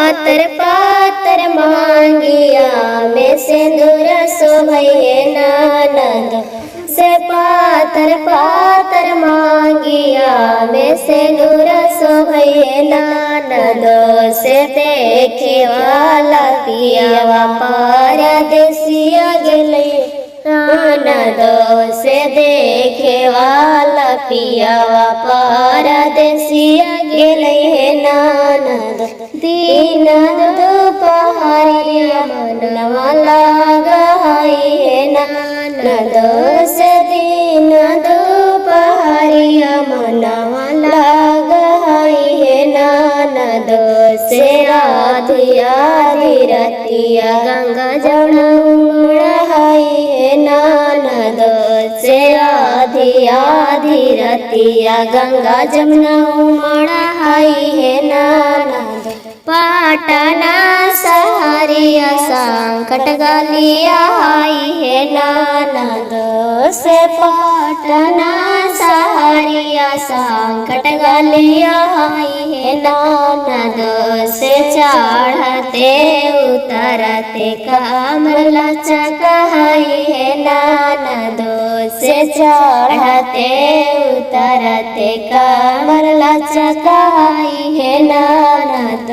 पातर पातर मांगिया में सिंदूर शोभये ननद से पातर पातर मांगिया में सिंदूर शोभये ननद से देखे वाला पियावा परदेसिया गेले ननद से देखे वाला पियावा परदेसिया गेले ननद दिन दोपहरिया मनवा लागई है ननद से दिन दोपहरिया मनवा लागई है ननद से राधिया रतिया गंगा जमुना उमड़ाई है ननद से राधिया रतिया गंगा जमुना उमड़ाई है ननद पाटना सहरिया संकट गलिया आई है ननद से पाटना सहरिया संकट गलिया आई है ननद से चढ़ते उतरते कमल चकाई है ननद से चढ़ते उतरते कमल चकाई है ननद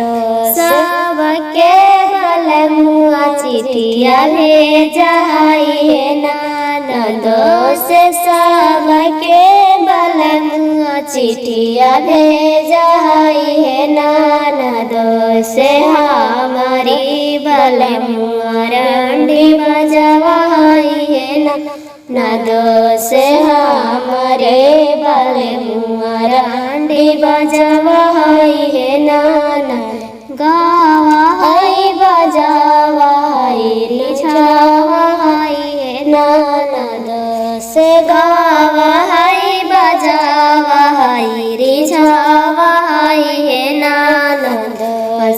सबके बल मुआ चिठिया भेजाई है ननद से सबके बल मुआ चिठिया भेजाई है ननद से हमारी बल मुआ रंडी बजवाई है ननद से हमारे बल मुआ रंडी बजवाई है ननद गावाई बजावाई रिझावाई है ननद से गावाई बजावाई रिझावाई है ननद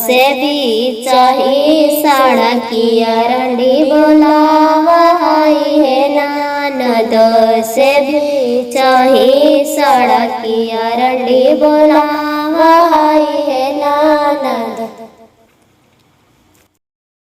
से बीच ही सड़किया रंडी बोलावाई है ननद से बीच ही सड़किया रंडी बोलावाई है ननद